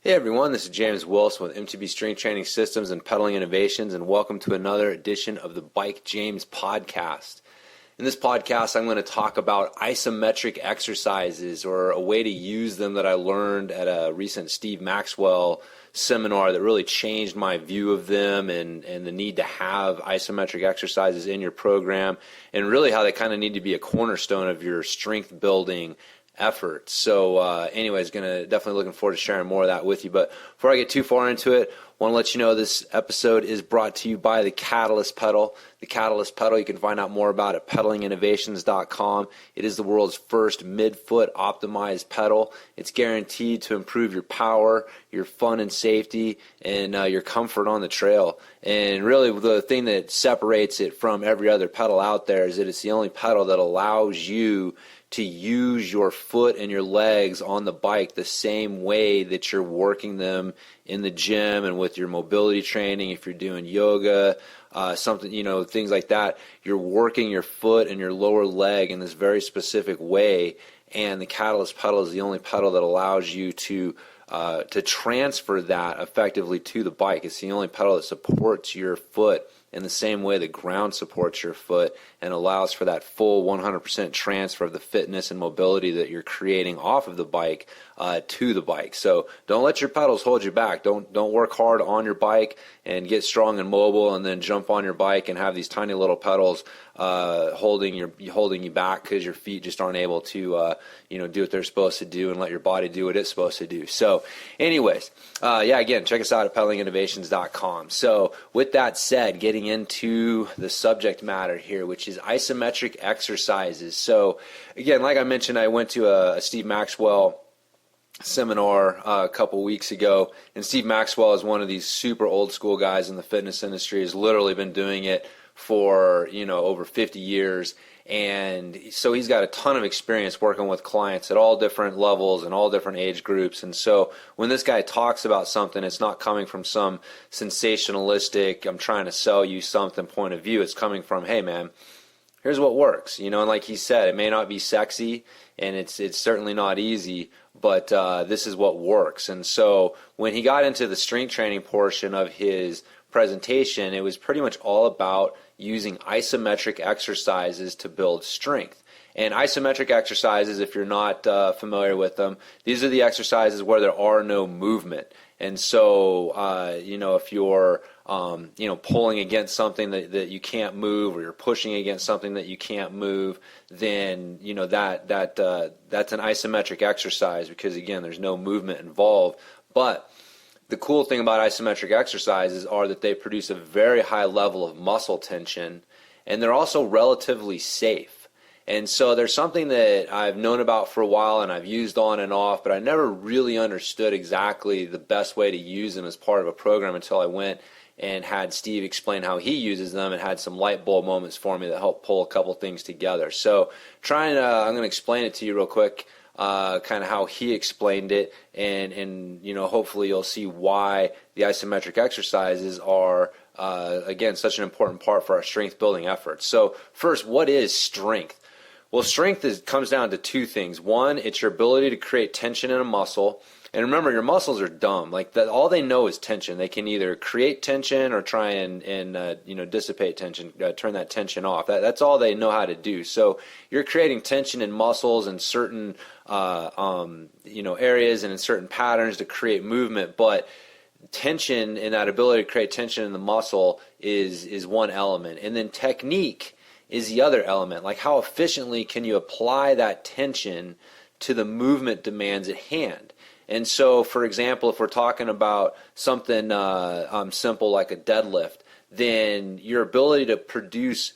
Hey everyone, this is James Wilson with MTB Strength Training Systems and Pedaling Innovations, and welcome to another edition of the Bike James podcast. In this podcast, I'm going to talk about isometric exercises, or a way to use them that I learned at a recent Steve Maxwell seminar that really changed my view of them, and the need to have isometric exercises in your program, and really how they kind of need to be a cornerstone of your strength building effort. So anyways, definitely looking forward to sharing more of that with you. But before I get too far into it, I want to let you know this episode is brought to you by the Catalyst Pedal. The Catalyst Pedal, you can find out more about at pedalinginnovations.com. It is the world's first mid-foot optimized pedal. It's guaranteed to improve your power, your fun and safety, and your comfort on the trail. And really the thing that separates it from every other pedal out there is that it's the only pedal that allows you to use your foot and your legs on the bike the same way that you're working them in the gym and with your mobility training. If you're doing yoga, things like that, you're working your foot and your lower leg in this very specific way. And the Catalyst pedal is the only pedal that allows you to transfer that effectively to the bike. It's the only pedal that supports your foot in the same way the ground supports your foot, and allows for that full 100% transfer of the fitness and mobility that you're creating off of the bike to the bike. So don't let your pedals hold you back. Don't work hard on your bike and get strong and mobile, and then jump on your bike and have these tiny little pedals holding you back because your feet just aren't able to do what they're supposed to do, and let your body do what it's supposed to do. So anyways, again, check us out at pedalinginnovations.com. So with that said, getting into the subject matter here, which is isometric exercises. So again, like I mentioned, I went to a Steve Maxwell seminar a couple weeks ago, and Steve Maxwell is one of these super old school guys in the fitness industry. Has literally been doing it for over 50 years, and so he's got a ton of experience working with clients at all different levels and all different age groups. And so when this guy talks about something, it's not coming from some sensationalistic, I'm trying to sell you something point of view. It's coming from, hey man, here's what works, and like he said, it may not be sexy, and it's certainly not easy, but this is what works. And so when he got into the strength training portion of his presentation, it was pretty much all about using isometric exercises to build strength. And isometric exercises, if you're not familiar with them, these are the exercises where there are no movement. And so, if you're, pulling against something that you can't move, or you're pushing against something that you can't move, then, that's an isometric exercise, because again, there's no movement involved. But the cool thing about isometric exercises are that they produce a very high level of muscle tension, and they're also relatively safe. And so there's something that I've known about for a while, and I've used on and off, but I never really understood exactly the best way to use them as part of a program until I went and had Steve explain how he uses them, and had some light bulb moments for me that helped pull a couple things together. So I'm going to explain it to you real quick, kind of how he explained it, and hopefully you'll see why the isometric exercises are again such an important part for our strength building efforts. So first, what is strength? Well, strength comes down to two things. One, it's your ability to create tension in a muscle. And remember, your muscles are dumb. All they know is tension. They can either create tension or try and dissipate tension, turn that tension off. That's all they know how to do. So you're creating tension in muscles in certain areas and in certain patterns to create movement. But tension, and that ability to create tension in the muscle is one element. And then technique is the other element. Like, how efficiently can you apply that tension to the movement demands at hand? And so, for example, if we're talking about something simple like a deadlift, then your ability to produce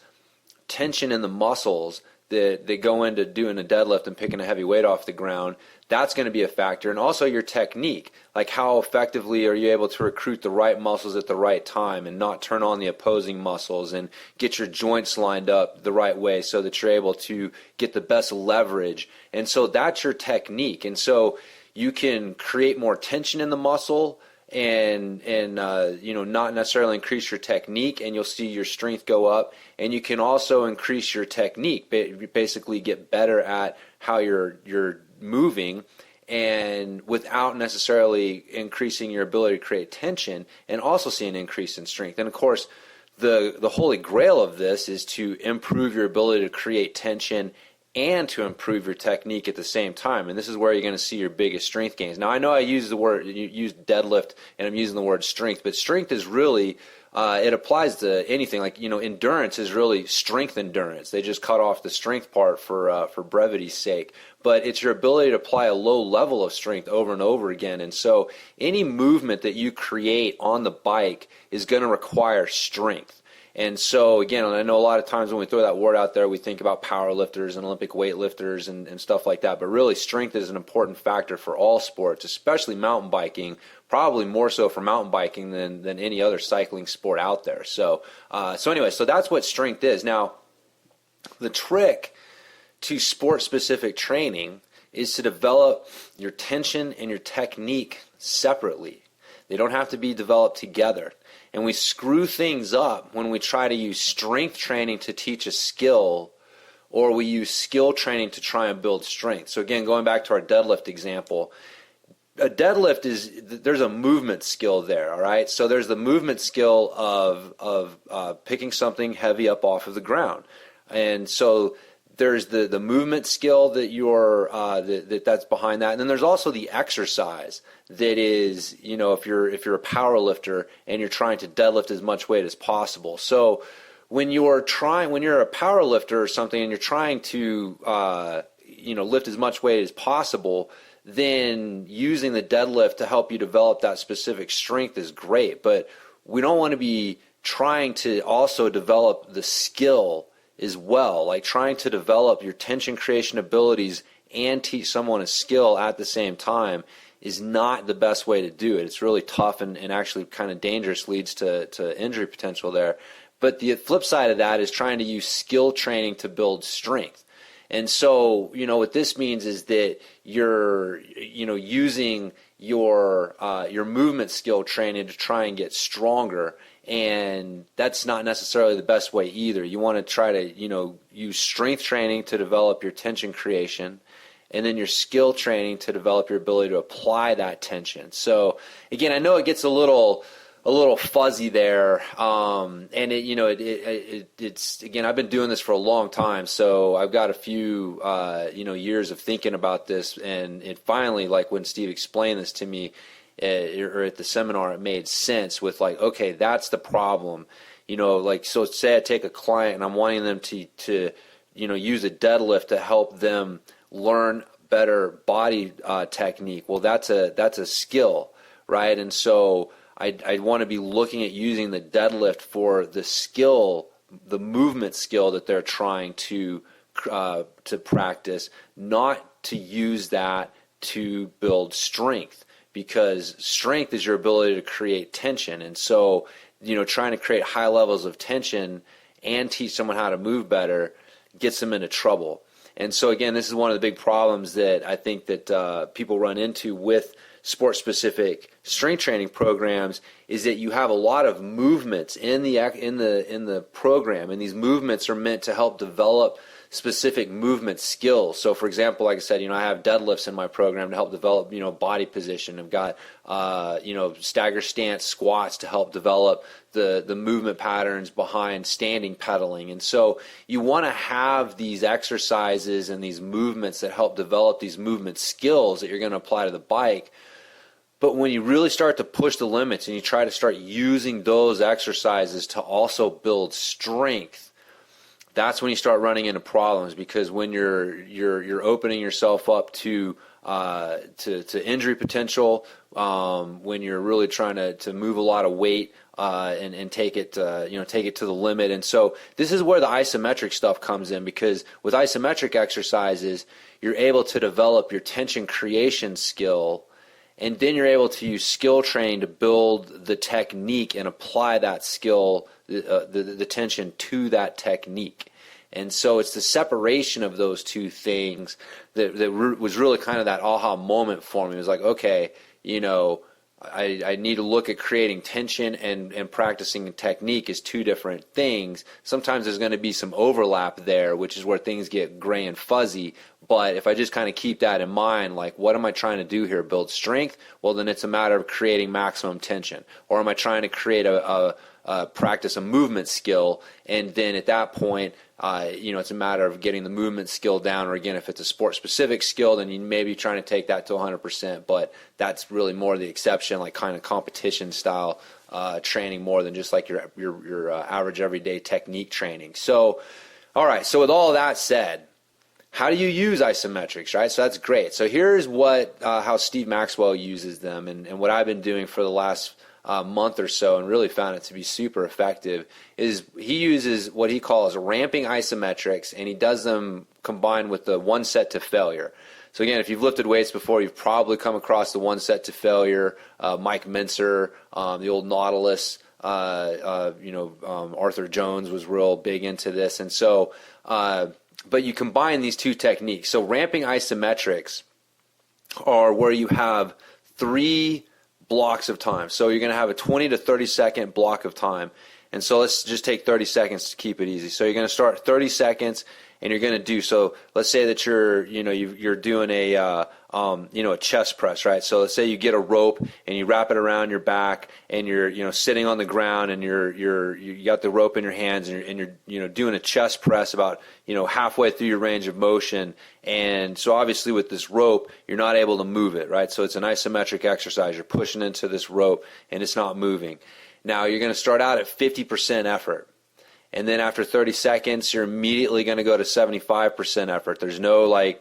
tension in the muscles that go into doing a deadlift and picking a heavy weight off the ground, that's going to be a factor. And also your technique, like how effectively are you able to recruit the right muscles at the right time and not turn on the opposing muscles, and get your joints lined up the right way so that you're able to get the best leverage. And so that's your technique. And so you can create more tension in the muscle and not necessarily increase your technique, and you'll see your strength go up. And you can also increase your technique, basically get better at how you're moving, and without necessarily increasing your ability to create tension, and also see an increase in strength. And of course, the holy grail of this is to improve your ability to create tension and to improve your technique at the same time. And this is where you're going to see your biggest strength gains. Now, I know I use deadlift, and I'm using the word strength, but strength is really, it applies to anything. Like, endurance is really strength endurance. They just cut off the strength part for brevity's sake. But it's your ability to apply a low level of strength over and over again. And so any movement that you create on the bike is going to require strength. And so, again, I know a lot of times when we throw that word out there, we think about power lifters and Olympic weightlifters and stuff like that. But really, strength is an important factor for all sports, especially mountain biking, probably more so for mountain biking than any other cycling sport out there. So anyway, so that's what strength is. Now, the trick to sport-specific training is to develop your tension and your technique separately. They don't have to be developed together. And we screw things up when we try to use strength training to teach a skill, or we use skill training to try and build strength. So again, going back to our deadlift example, a deadlift there's a movement skill there, all right? So there's the movement skill of picking something heavy up off of the ground. And so there's the movement skill that that's behind that, and then there's also the exercise that is, if you're a power lifter and you're trying to deadlift as much weight as possible. So when you're a power lifter or something and you're trying to lift as much weight as possible, then using the deadlift to help you develop that specific strength is great. But we don't want to be trying to also develop the skill as well, like trying to develop your tension creation abilities and teach someone a skill at the same time is not the best way to do it. It's really tough and actually kind of dangerous, leads to injury potential there. But the flip side of that is trying to use skill training to build strength. And so, what this means is that you're, using your movement skill training to try and get stronger. And that's not necessarily the best way either. You want to try to, use strength training to develop your tension creation, and then your skill training to develop your ability to apply that tension. So again, I know it gets a little fuzzy there, and it's again, I've been doing this for a long time, so I've got a few years of thinking about this, and it finally, like when Steve explained this to me or at the seminar, it made sense with like, okay, that's the problem. So say I take a client and I'm wanting them to use a deadlift to help them learn better body technique. Well, that's a skill, right? And so I'd want to be looking at using the deadlift for the skill, the movement skill that they're trying to practice, not to use that to build strength, because strength is your ability to create tension. And so, trying to create high levels of tension and teach someone how to move better gets them into trouble. And so again, this is one of the big problems that I think that people run into with sport-specific strength training programs, is that you have a lot of movements in the program, and these movements are meant to help develop specific movement skills. So for example, like I said, I have deadlifts in my program to help develop, body position. I've got, stagger stance squats to help develop the movement patterns behind standing pedaling. And so you want to have these exercises and these movements that help develop these movement skills that you're going to apply to the bike. But when you really start to push the limits and you try to start using those exercises to also build strength, that's when you start running into problems, because when you're opening yourself up to injury potential, when you're really trying to move a lot of weight and take it to the limit. And so this is where the isometric stuff comes in, because with isometric exercises, you're able to develop your tension creation skill, and then you're able to use skill training to build the technique and apply that skill, the tension to that technique. And so it's the separation of those two things that was really kind of that aha moment for me. It was like, okay, I need to look at creating tension and practicing technique is two different things. Sometimes there's going to be some overlap there, which is where things get gray and fuzzy. But if I just kind of keep that in mind, like, what am I trying to do here? Build strength? Well, then it's a matter of creating maximum tension. Or am I trying to create practice a movement skill? And then at that point, it's a matter of getting the movement skill down. Or again, if it's a sport-specific skill, then you may be trying to take that to 100%. But that's really more the exception, like kind of competition style training, more than just like your average everyday technique training. So, all right. So with all of that said, how do you use isometrics, right? So that's great. So here's how Steve Maxwell uses them, and what I've been doing for the last month or so, and really found it to be super effective, is he uses what he calls ramping isometrics, and he does them combined with the one set to failure. So again, if you've lifted weights before, you've probably come across the one set to failure. Mike Mincer, the old Nautilus, Arthur Jones was real big into this, and so. But you combine these two techniques. So ramping isometrics are where you have 3 blocks of time. So you're going to have a 20 to 30 second block of time. And so let's just take 30 seconds to keep it easy. So you're going to start 30 seconds, and you're going to do, so let's say that you're doing a chest press, right? So let's say you get a rope and you wrap it around your back, and you're sitting on the ground, and you got the rope in your hands, and you're doing a chest press about halfway through your range of motion. And so obviously with this rope, you're not able to move it, right? So it's an isometric exercise. You're pushing into this rope and it's not moving. Now you're going to start out at 50% effort. And then after 30 seconds, you're immediately going to go to 75% effort. There's no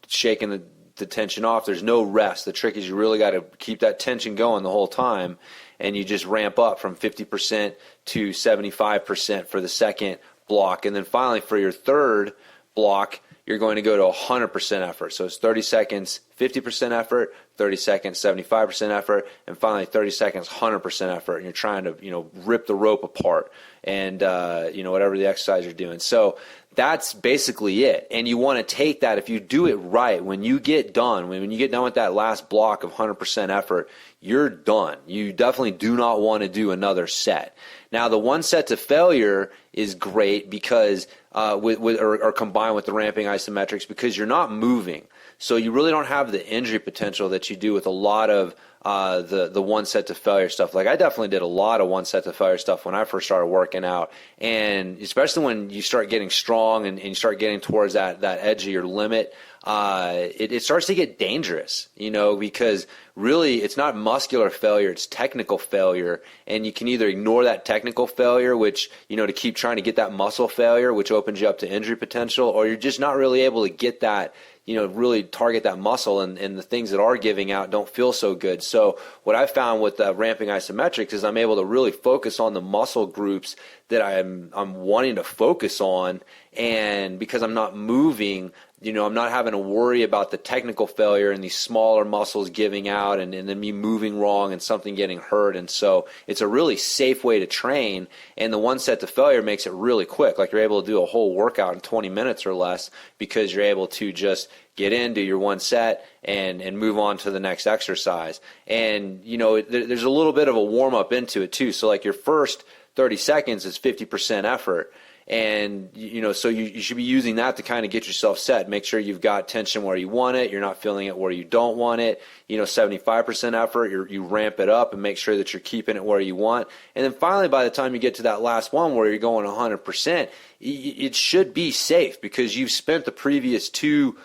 shaking the tension off. There's no rest. The trick is you really got to keep that tension going the whole time, and you just ramp up from 50% to 75% for the second block. And then finally for your third block, you're going to go to 100% effort. So it's 30 seconds, 50% effort, 30 seconds, 75% effort, and finally 30 seconds, 100% effort. And you're trying to, rip the rope apart and, whatever the exercise you're doing. So that's basically it. And you want to take that, if you do it right, when you get done, when you get done with that last block of 100% effort, you're done. You definitely do not want to do another set. Now, the one set to failure is great because or combined with the ramping isometrics, because you're not moving. So you really don't have the injury potential that you do with a lot of the one set to failure stuff. Like I definitely did a lot of one set to failure stuff when I first started working out, and especially when you start getting strong and you start getting towards that edge of your limit, it starts to get dangerous, because really it's not muscular failure, it's technical failure, and you can either ignore that technical failure, which, to keep trying to get that muscle failure, which opens you up to injury potential, or you're just not really able to get that, really target that muscle, and the things that are giving out don't feel so good. So what I found with ramping isometrics is I'm able to really focus on the muscle groups that I'm wanting to focus on, and because I'm not moving, I'm not having to worry about the technical failure and these smaller muscles giving out and then me moving wrong and something getting hurt. And so it's a really safe way to train, and the one set to failure makes it really quick. Like you're able to do a whole workout in 20 minutes or less because you're able to just get in, do your one set, and move on to the next exercise. And, there's a little bit of a warm-up into it too. So like your first 30 seconds is 50% effort. And, so you should be using that to kind of get yourself set. Make sure you've got tension where you want it. You're not feeling it where you don't want it. 75% effort, you ramp it up and make sure that you're keeping it where you want. And then finally, by the time you get to that last one where you're going 100%, it should be safe because you've spent the previous 2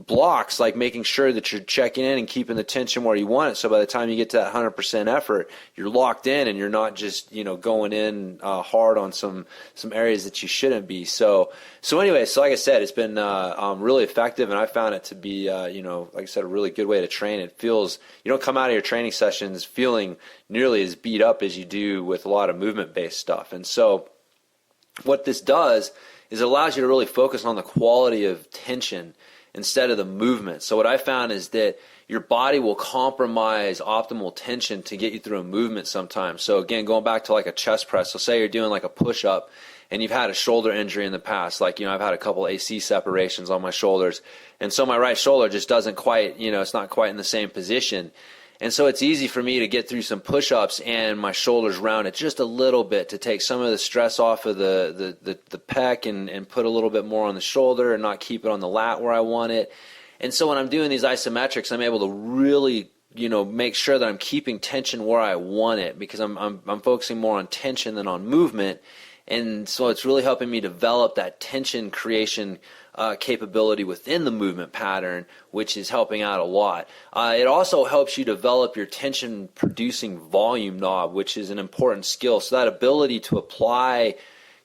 blocks like making sure that you're checking in and keeping the tension where you want it, so by the time you get to that 100% effort, you're locked in and you're not just going in hard on some areas that you shouldn't be. So anyway, so like I said, it's been really effective, and I found it to be like I said, a really good way to train. It feels, you don't come out of your training sessions feeling nearly as beat up as you do with a lot of movement based stuff. And so what this does is it allows you to really focus on the quality of tension instead of the movement. So what I found is that your body will compromise optimal tension to get you through a movement sometimes. So again, going back to like a chest press, so say you're doing like a push-up and you've had a shoulder injury in the past, like, I've had a couple AC separations on my shoulders, and so my right shoulder just doesn't quite, it's not quite in the same position. And so it's easy for me to get through some push-ups and my shoulders round it just a little bit to take some of the stress off of the pec and put a little bit more on the shoulder and not keep it on the lat where I want it. And so when I'm doing these isometrics, I'm able to really, make sure that I'm keeping tension where I want it, because I'm focusing more on tension than on movement. And so it's really helping me develop that tension creation capability within the movement pattern, which is helping out a lot. It also helps you develop your tension producing volume knob, which is an important skill. So that ability to apply,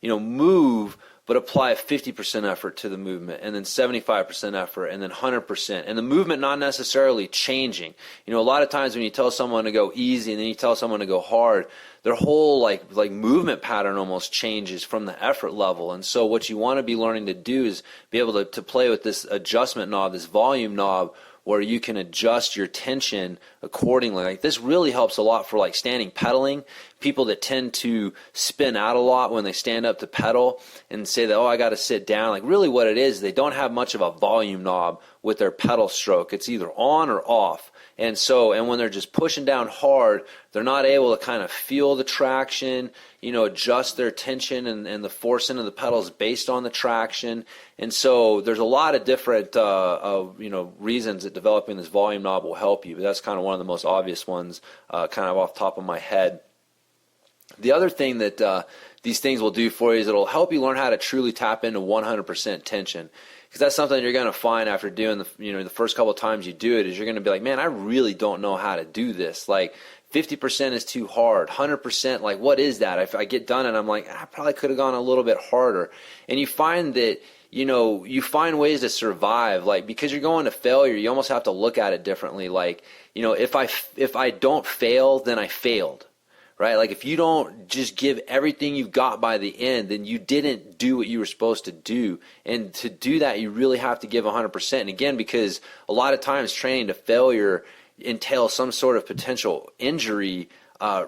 move, but apply 50% effort to the movement, and then 75% effort, and then 100%. And the movement not necessarily changing. A lot of times when you tell someone to go easy and then you tell someone to go hard, their whole like movement pattern almost changes from the effort level. And so what you want to be learning to do is be able to play with this adjustment knob, this volume knob, where you can adjust your tension accordingly. Like, this really helps a lot for like standing pedaling. People that tend to spin out a lot when they stand up to pedal and say that, I got to sit down. Like, really what it is, they don't have much of a volume knob with their pedal stroke. It's either on or off. And when they're just pushing down hard, they're not able to kind of feel the traction, adjust their tension and the force into the pedals based on the traction. And so there's a lot of different, reasons that developing this volume knob will help you. But that's kind of one of the most obvious ones, kind of off the top of my head. The other thing that these things will do for you is it'll help you learn how to truly tap into 100% tension. Because that's something you're going to find after doing the first couple of times you do it, is you're going to be like, man, I really don't know how to do this. Like, 50% is too hard. 100%, like, what is that? If I get done and I'm like, I probably could have gone a little bit harder. And you find that, you find ways to survive. Like, because you're going to failure, you almost have to look at it differently. Like, if I don't fail, then I failed. Right? Like, if you don't just give everything you've got by the end, then you didn't do what you were supposed to do. And to do that, you really have to give 100%. And again, because a lot of times training to failure entails some sort of potential injury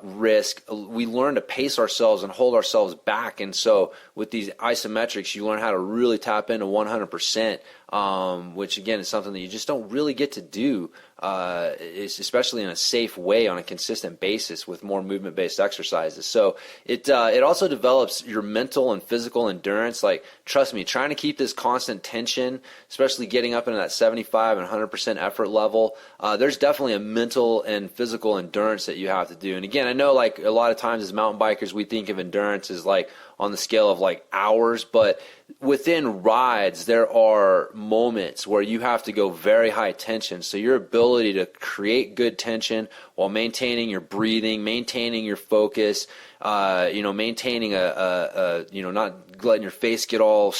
risk, we learn to pace ourselves and hold ourselves back. And so with these isometrics, you learn how to really tap into 100%, which again is something that you just don't really get to do, especially in a safe way on a consistent basis with more movement-based exercises. So it also develops your mental and physical endurance. Like, trust me, trying to keep this constant tension, especially getting up into that 75 and 100% effort level, there's definitely a mental and physical endurance that you have to do. And again, I know, like, a lot of times as mountain bikers, we think of endurance as like on the scale of like hours, but within rides, there are moments where you have to go very high tension. So your ability to create good tension while maintaining your breathing, maintaining your focus, maintaining not letting your face get all,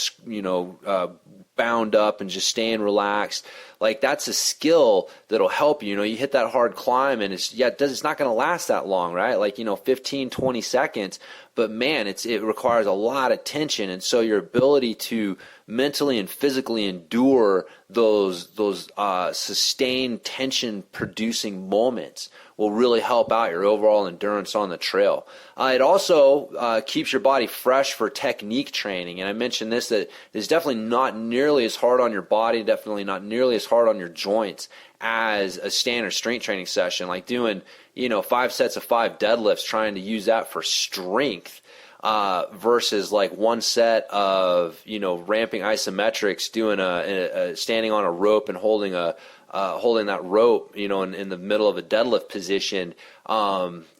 bound up and just staying relaxed. Like, that's a skill that'll help you. You hit that hard climb and it's not going to last that long, right? Like, 15, 20 seconds. But man, it requires a lot of tension. And so your ability to mentally and physically endure those sustained tension producing moments will really help out your overall endurance on the trail. It also keeps your body fresh for technique training. And I mentioned this, that it's definitely not nearly as hard on your body, definitely not nearly as hard on your joints as a standard strength training session, like doing 5 sets of 5 deadlifts, trying to use that for strength, versus like one set of ramping isometrics, doing a standing on a rope and holding that rope in the middle of a deadlift position.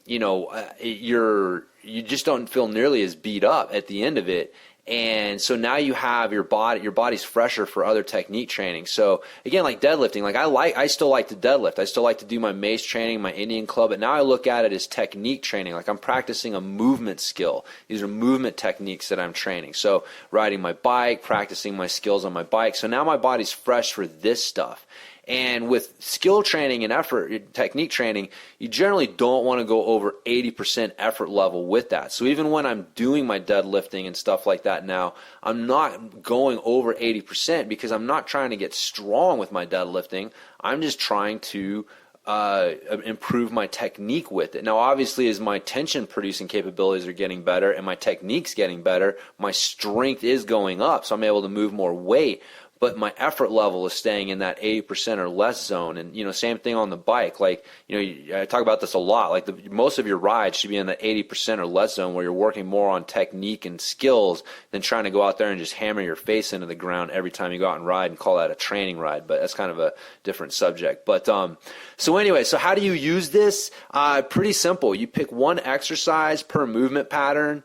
You just don't feel nearly as beat up at the end of it. And so now you have your body's fresher for other technique training. So again, like deadlifting, like I still like to deadlift. I still like to do my mace training, my Indian club, but now I look at it as technique training. Like, I'm practicing a movement skill. These are movement techniques that I'm training. So riding my bike, practicing my skills on my bike. So now my body's fresh for this stuff. And with skill training and effort, technique training, you generally don't want to go over 80% effort level with that. So even when I'm doing my deadlifting and stuff like that now, I'm not going over 80% because I'm not trying to get strong with my deadlifting. I'm just trying to improve my technique with it. Now, obviously, as my tension producing capabilities are getting better and my technique's getting better, my strength is going up, so I'm able to move more weight. but my effort level is staying in that 80% or less zone. And, same thing on the bike. Like, I talk about this a lot. Like, most of your rides should be in the 80% or less zone, where you're working more on technique and skills than trying to go out there and just hammer your face into the ground every time you go out and ride and call that a training ride. But that's kind of a different subject. But so anyway, so how do you use this? Pretty simple. You pick one exercise per movement pattern,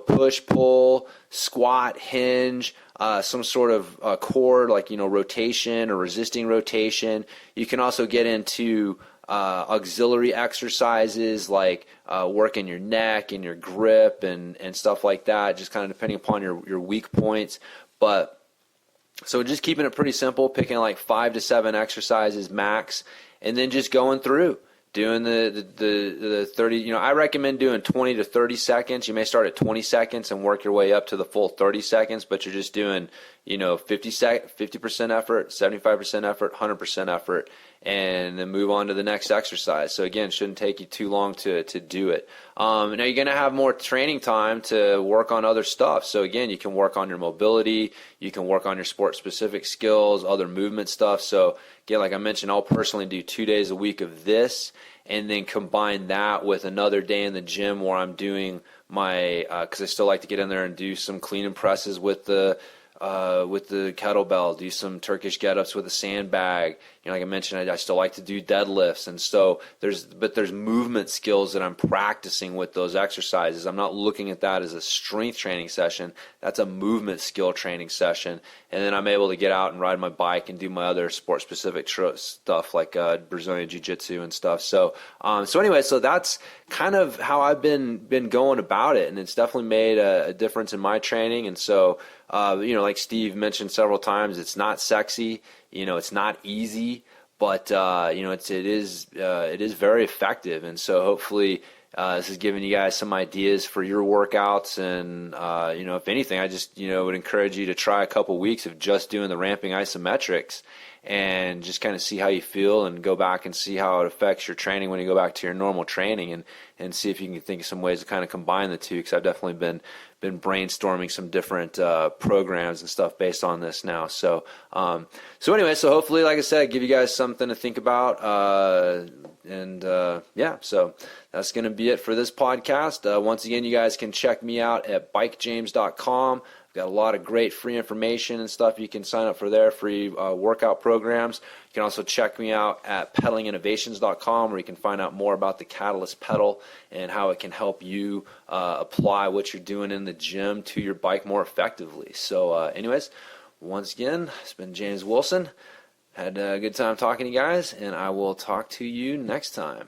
push, pull, squat, hinge, some sort of core, like, rotation or resisting rotation. You can also get into auxiliary exercises like working your neck and your grip and stuff like that, just kind of depending upon your weak points. But so just keeping it pretty simple, picking like 5 to 7 exercises max, and then just going through. Doing the 30, I recommend doing 20 to 30 seconds. You may start at 20 seconds and work your way up to the full 30 seconds, but you're just doing, 50% effort, 75% effort, 100% effort, and then move on to the next exercise. So again, shouldn't take you too long to do it. Now you're going to have more training time to work on other stuff. So again, you can work on your mobility, you can work on your sport-specific skills, other movement stuff. So again, like I mentioned, I'll personally do 2 days a week of this, and then combine that with another day in the gym where I'm doing my, because I still like to get in there and do some clean and presses with the kettlebell, do some Turkish get-ups with a sandbag. Like I mentioned, I still like to do deadlifts, and so there's movement skills that I'm practicing with those exercises. I'm not looking at that as a strength training session. That's a movement skill training session, and then I'm able to get out and ride my bike and do my other sport-specific stuff like Brazilian Jiu-Jitsu and stuff. So anyway, so that's kind of how I've been going about it, and it's definitely made a difference in my training. And so like Steve mentioned several times, it's not sexy, it's not easy, but it is very effective. And so hopefully this is giving you guys some ideas for your workouts. And if anything, I just would encourage you to try a couple weeks of just doing the ramping isometrics, and just kind of see how you feel, and go back and see how it affects your training when you go back to your normal training, and see if you can think of some ways to kind of combine the two, because I've definitely been brainstorming some different programs and stuff based on this now. So anyway, so hopefully, like I said, I give you guys something to think about, so that's going to be it for this podcast. Once again, you guys can check me out at bikejames.com. Got a lot of great free information and stuff you can sign up for there, free workout programs. You can also check me out at pedalinginnovations.com, where you can find out more about the Catalyst pedal and how it can help you apply what you're doing in the gym to your bike more effectively. So anyways, once again, it's been James Wilson. Had a good time talking to you guys, and I will talk to you next time.